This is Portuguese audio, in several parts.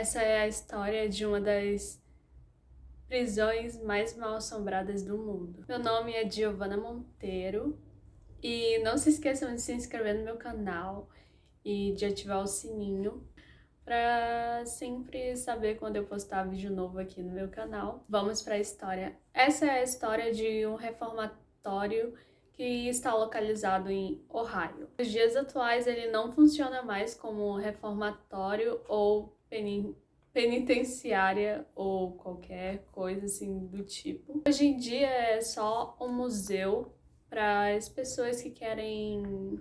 Essa é a história de uma das prisões mais mal-assombradas do mundo. Meu nome é Giovana Monteiro e não se esqueçam de se inscrever no meu canal e de ativar o sininho para sempre saber quando eu postar vídeo novo aqui no meu canal. Vamos para a história. Essa é a história de um reformatório que está localizado em Ohio. Nos dias atuais ele não funciona mais como reformatório ou penitenciária ou qualquer coisa assim do tipo. Hoje em dia é só um museu para as pessoas que querem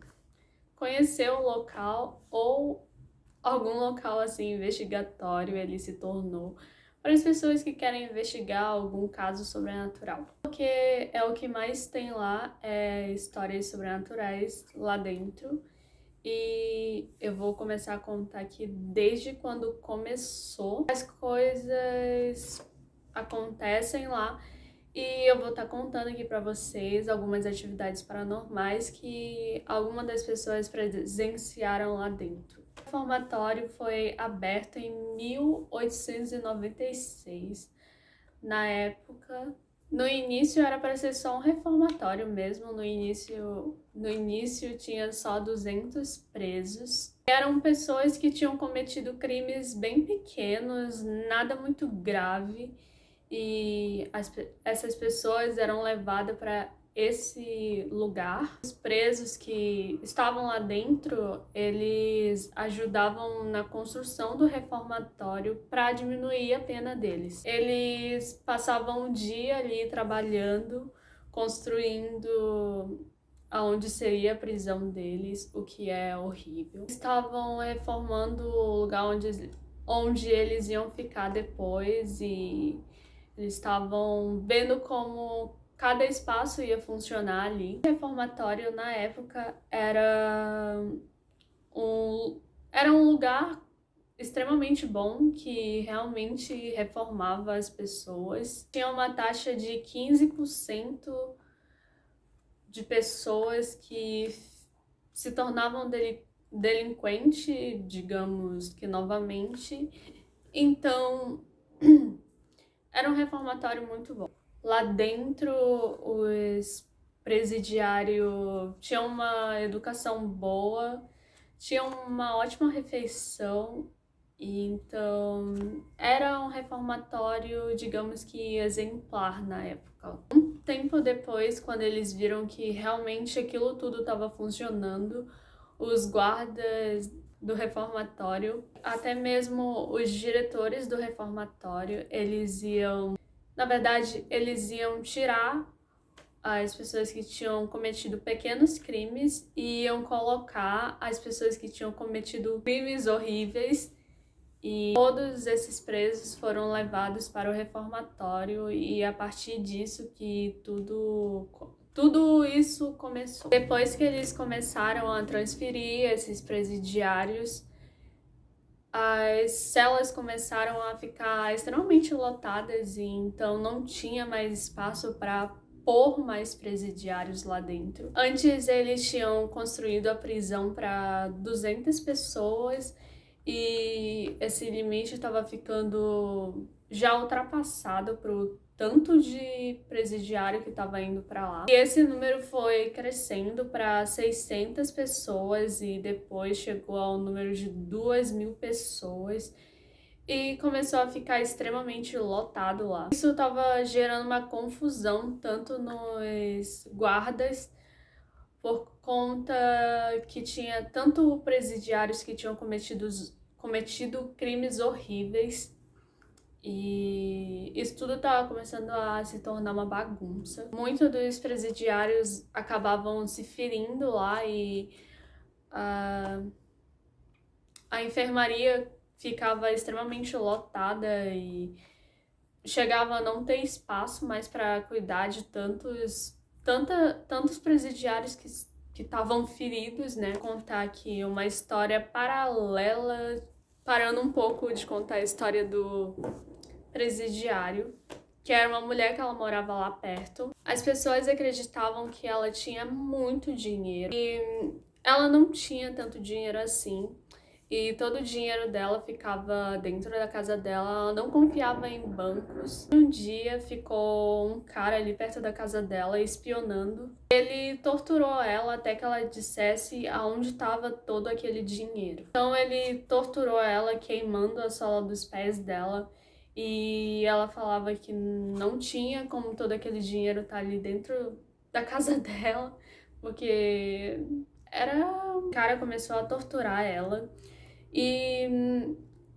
conhecer o local ou algum local assim investigatório ele se tornou para as pessoas que querem investigar algum caso sobrenatural. Porque é o que mais tem lá, é histórias sobrenaturais lá dentro. E eu vou começar a contar aqui desde quando começou. As coisas acontecem lá e eu vou estar contando aqui para vocês algumas atividades paranormais que algumas das pessoas presenciaram lá dentro. O reformatório foi aberto em 1896. Na época, no início era para ser só um reformatório mesmo, no início tinha só 200 presos. Eram pessoas que tinham cometido crimes bem pequenos, nada muito grave, e essas pessoas eram levadas para esse lugar. Os presos que estavam lá dentro, eles ajudavam na construção do reformatório para diminuir a pena deles. Eles passavam o dia ali trabalhando, construindo aonde seria a prisão deles, o que é horrível. Estavam reformando o lugar onde eles iam ficar depois e eles estavam vendo como cada espaço ia funcionar ali. O reformatório, na época, era um lugar extremamente bom que realmente reformava as pessoas. Tinha uma taxa de 15% de pessoas que se tornavam delinquente, digamos que novamente. Então, era um reformatório muito bom. Lá dentro, os presidiários tinham uma educação boa, tinham uma ótima refeição, e então era um reformatório, digamos que exemplar na época. Um tempo depois, quando eles viram que realmente aquilo tudo estava funcionando, os guardas do reformatório, até mesmo os diretores do reformatório, eles iam tirar as pessoas que tinham cometido pequenos crimes e iam colocar as pessoas que tinham cometido crimes horríveis, e todos esses presos foram levados para o reformatório, e a partir disso que tudo isso começou. Depois que eles começaram a transferir esses presidiários, as celas começaram a ficar extremamente lotadas e então não tinha mais espaço para pôr mais presidiários lá dentro. Antes eles tinham construído a prisão para 200 pessoas e esse limite estava ficando já ultrapassado pro tanto de presidiário que estava indo para lá. E esse número foi crescendo para 600 pessoas e depois chegou ao número de 2.000 pessoas e começou a ficar extremamente lotado lá. Isso estava gerando uma confusão tanto nos guardas, por conta que tinha tanto presidiários que tinham cometido crimes horríveis, e isso tudo estava começando a se tornar uma bagunça. Muitos dos presidiários acabavam se ferindo lá e a enfermaria ficava extremamente lotada e chegava a não ter espaço mais para cuidar de tantos presidiários que estavam feridos, né? Vou contar aqui uma história paralela, parando um pouco de contar a história do presidiário, que era uma mulher que ela morava lá perto. As pessoas acreditavam que ela tinha muito dinheiro e ela não tinha tanto dinheiro assim. e todo o dinheiro dela ficava dentro da casa dela, ela não confiava em bancos. Um dia ficou um cara ali perto da casa dela espionando. Ele torturou ela até que ela dissesse aonde estava todo aquele dinheiro. Então ele torturou ela queimando a sola dos pés dela e ela falava que não tinha como todo aquele dinheiro estar ali dentro da casa dela, porque o cara começou a torturar ela e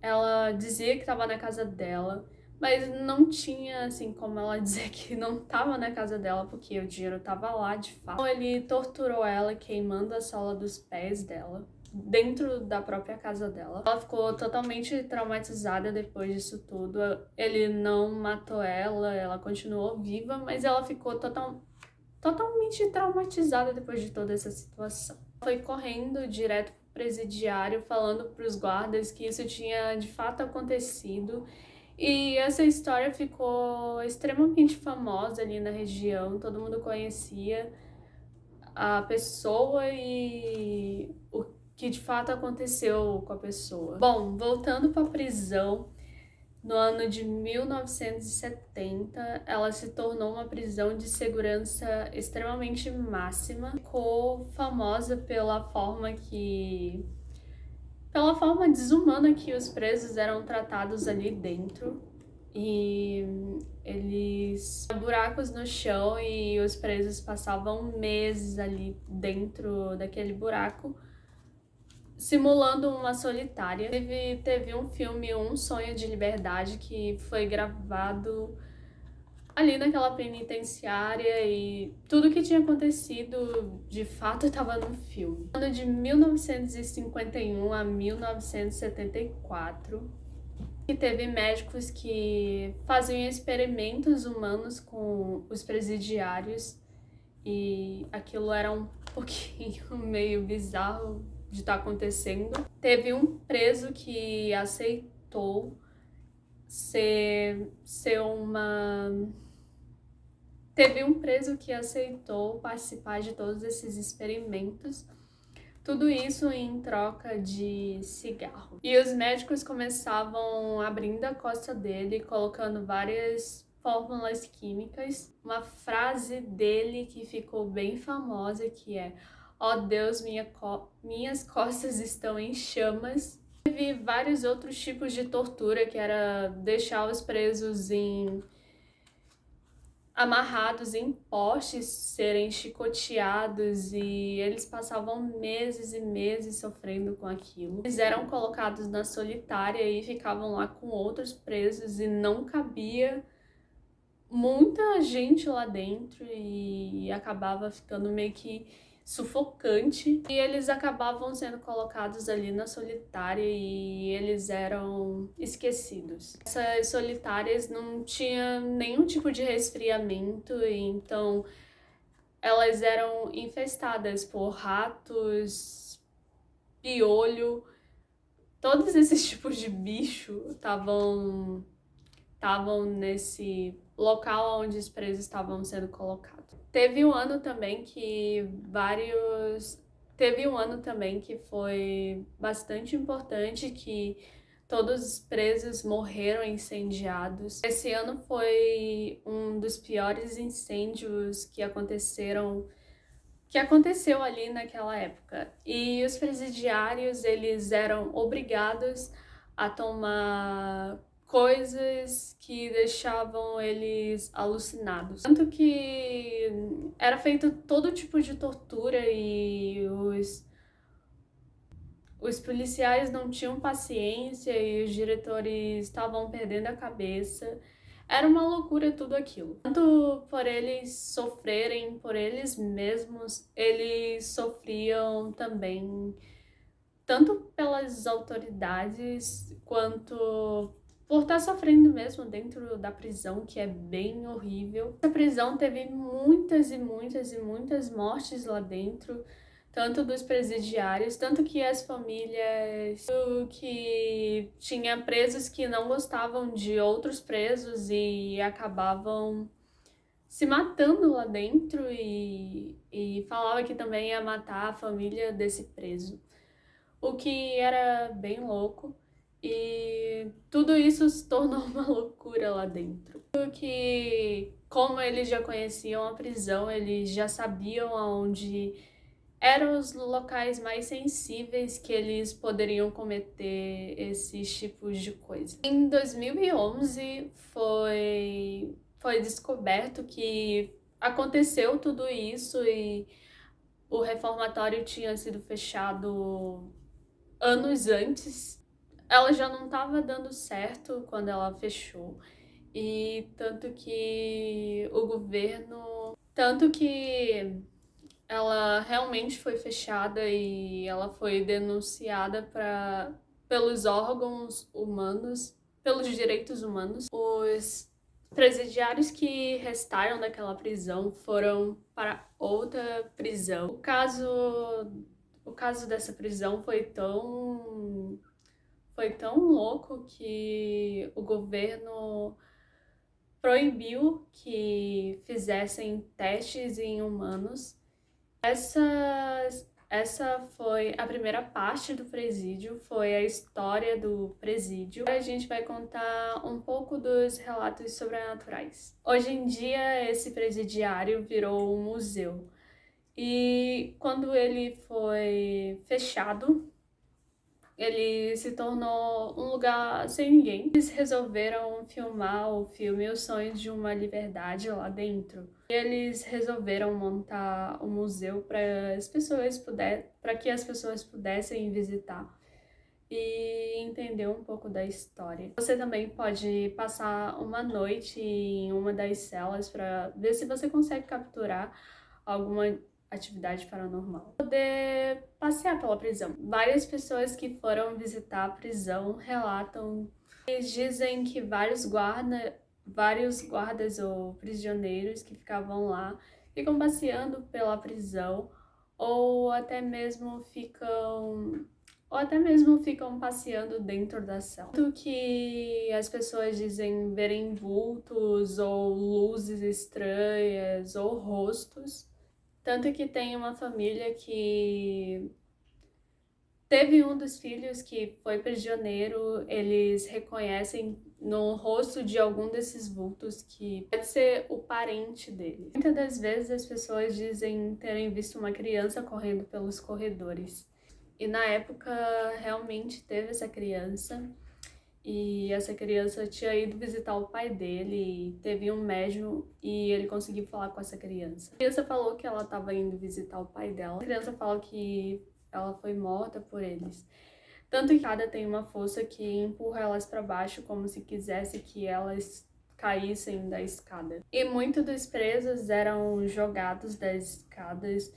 ela dizia que estava na casa dela, mas não tinha assim como ela dizer que não estava na casa dela, porque o dinheiro estava lá de fato. Então ele torturou ela queimando a sola dos pés dela dentro da própria casa dela. Ela ficou totalmente traumatizada depois disso tudo. Ele não matou ela, ela continuou viva, mas ela ficou totalmente traumatizada depois de toda essa situação. Foi correndo direto pro presidiário, falando pros guardas que isso tinha de fato acontecido. E essa história ficou extremamente famosa ali na região, todo mundo conhecia a pessoa e o que de fato aconteceu com a pessoa. Bom, voltando para a prisão, no ano de 1970, ela se tornou uma prisão de segurança extremamente máxima. Ficou famosa pela forma desumana que os presos eram tratados ali dentro. E eles tinham buracos no chão e os presos passavam meses ali dentro daquele buraco, simulando uma solitária. Teve um filme, Um Sonho de Liberdade, que foi gravado ali naquela penitenciária e tudo que tinha acontecido de fato estava no filme. No ano de 1951 a 1974, que teve médicos que faziam experimentos humanos com os presidiários e aquilo era um pouquinho meio bizarro de estar acontecendo. Teve um preso que aceitou Teve um preso que aceitou participar de todos esses experimentos, tudo isso em troca de cigarro. E os médicos começavam abrindo a costa dele, colocando várias fórmulas químicas. Uma frase dele que ficou bem famosa, que é: "Ó Deus, minhas costas estão em chamas". Teve vários outros tipos de tortura, que era deixar os presos amarrados em postes, serem chicoteados, e eles passavam meses e meses sofrendo com aquilo. Eles eram colocados na solitária e ficavam lá com outros presos e não cabia muita gente lá dentro e acabava ficando meio que sufocante, e eles acabavam sendo colocados ali na solitária e eles eram esquecidos. Essas solitárias não tinham nenhum tipo de resfriamento, e então elas eram infestadas por ratos, piolho, todos esses tipos de bicho estavam nesse local onde os presos estavam sendo colocados. Teve um ano também que foi bastante importante, que todos os presos morreram incendiados. Esse ano foi um dos piores incêndios que aconteceu ali naquela época. E os presidiários, eles eram obrigados a tomar coisas que deixavam eles alucinados. Tanto que era feito todo tipo de tortura e os policiais não tinham paciência e os diretores estavam perdendo a cabeça. Era uma loucura tudo aquilo. Tanto por eles sofrerem por eles mesmos, eles sofriam também, tanto pelas autoridades quanto por estar sofrendo mesmo dentro da prisão, que é bem horrível. A prisão teve muitas e muitas e muitas mortes lá dentro, tanto dos presidiários, tanto que as famílias, que tinha presos que não gostavam de outros presos e acabavam se matando lá dentro, e falava que também ia matar a família desse preso. o que era bem louco. E tudo isso se tornou uma loucura lá dentro. Porque, como eles já conheciam a prisão, eles já sabiam aonde eram os locais mais sensíveis que eles poderiam cometer esses tipos de coisa. Em 2011 foi descoberto que aconteceu tudo isso e o reformatório tinha sido fechado anos antes. Ela já não estava dando certo quando ela fechou. E tanto que o governo. Tanto que ela realmente foi fechada e ela foi denunciada pelos órgãos humanos, pelos direitos humanos. Os presidiários que restaram daquela prisão foram para outra prisão. O caso dessa prisão foi tão louco que o governo proibiu que fizessem testes em humanos. Essa foi a primeira parte do presídio, foi a história do presídio. A gente vai contar um pouco dos relatos sobrenaturais. Hoje em dia, esse presidiário virou um museu. E quando ele foi fechado, ele se tornou um lugar sem ninguém. Eles resolveram filmar o filme Os Sonhos de uma Liberdade lá dentro. Eles resolveram montar um museu para que as pessoas pudessem visitar e entender um pouco da história. Você também pode passar uma noite em uma das celas para ver se você consegue capturar alguma atividade paranormal. Poder passear pela prisão. Várias pessoas que foram visitar a prisão relatam, eles dizem que vários guardas ou prisioneiros que ficavam lá ficam passeando pela prisão ou até mesmo ficam passeando dentro da cela. Tanto que as pessoas dizem verem vultos ou luzes estranhas ou rostos. Tanto que tem uma família que teve um dos filhos que foi prisioneiro, eles reconhecem no rosto de algum desses vultos que pode ser o parente dele. Muitas das vezes as pessoas dizem terem visto uma criança correndo pelos corredores. E na época realmente teve essa criança. E essa criança tinha ido visitar o pai dele, teve um médium e ele conseguiu falar com essa criança. A criança falou que ela estava indo visitar o pai dela. A criança fala que ela foi morta por eles. Tanto que cada tem uma força que empurra elas para baixo como se quisesse que elas caíssem da escada. E muitos dos presos eram jogados das escadas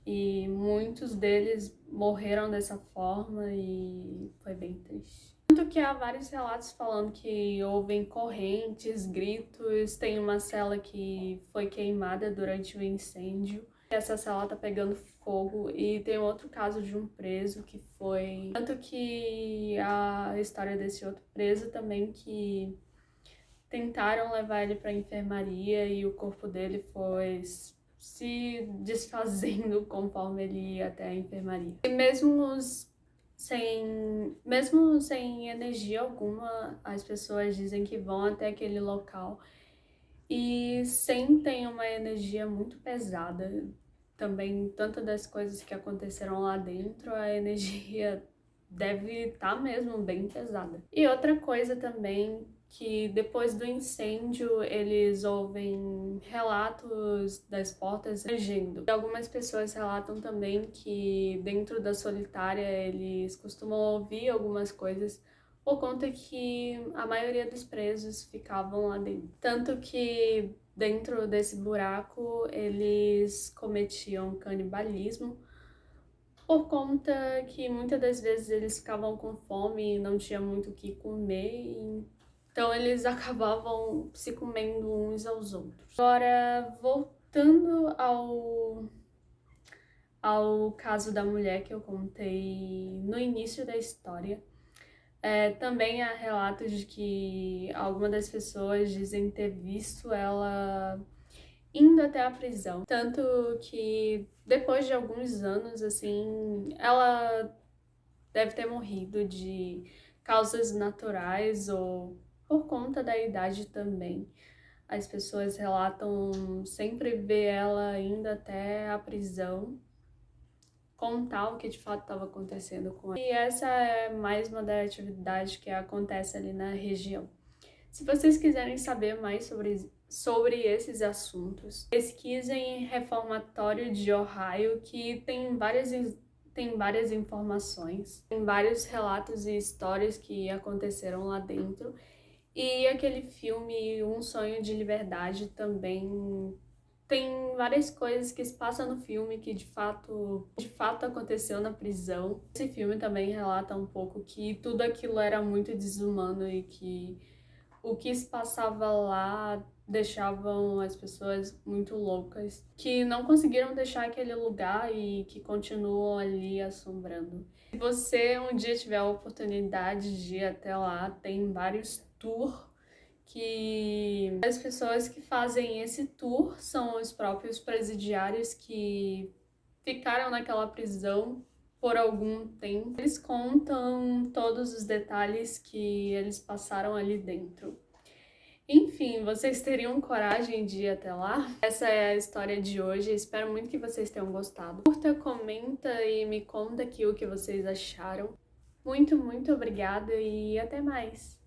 e muitos deles morreram dessa forma e foi bem triste. Tanto que há vários relatos falando que ouvem correntes, gritos, tem uma cela que foi queimada durante o incêndio. Essa cela tá pegando fogo e tem outro caso de um preso que foi... Tanto que a história desse outro preso também que tentaram levar ele pra enfermaria e o corpo dele foi se desfazendo conforme ele ia até a enfermaria. E mesmo sem energia alguma, as pessoas dizem que vão até aquele local e sentem uma energia muito pesada. Também, tanto das coisas que aconteceram lá dentro, a energia deve estar mesmo bem pesada. E outra coisa também, que depois do incêndio eles ouvem relatos das portas rangendo. E algumas pessoas relatam também que dentro da solitária eles costumam ouvir algumas coisas por conta que a maioria dos presos ficavam lá dentro. Tanto que dentro desse buraco eles cometiam canibalismo por conta que muitas das vezes eles ficavam com fome e não tinham muito o que comer, então eles acabavam se comendo uns aos outros. Agora, voltando ao caso da mulher que eu contei no início da história, também há relatos de que algumas das pessoas dizem ter visto ela indo até a prisão. Tanto que depois de alguns anos, assim, ela deve ter morrido de causas naturais ou por conta da idade também. As pessoas relatam sempre ver ela indo até a prisão, contar o que de fato estava acontecendo com ela. E essa é mais uma das atividades que acontece ali na região. Se vocês quiserem saber mais sobre esses assuntos, pesquisem Reformatório de Ohio, que tem várias informações, tem vários relatos e histórias que aconteceram lá dentro. E aquele filme Um Sonho de Liberdade também tem várias coisas que se passam no filme que de fato aconteceu na prisão. Esse filme também relata um pouco que tudo aquilo era muito desumano e que o que se passava lá deixavam as pessoas muito loucas, que não conseguiram deixar aquele lugar e que continuam ali assombrando. Se você um dia tiver a oportunidade de ir até lá, tem vários tours que as pessoas que fazem esse tour são os próprios presidiários que ficaram naquela prisão por algum tempo. Eles contam todos os detalhes que eles passaram ali dentro. Enfim, vocês teriam coragem de ir até lá? Essa é a história de hoje. Espero muito que vocês tenham gostado. Curta, comenta e me conta aqui o que vocês acharam. Muito, muito obrigada e até mais!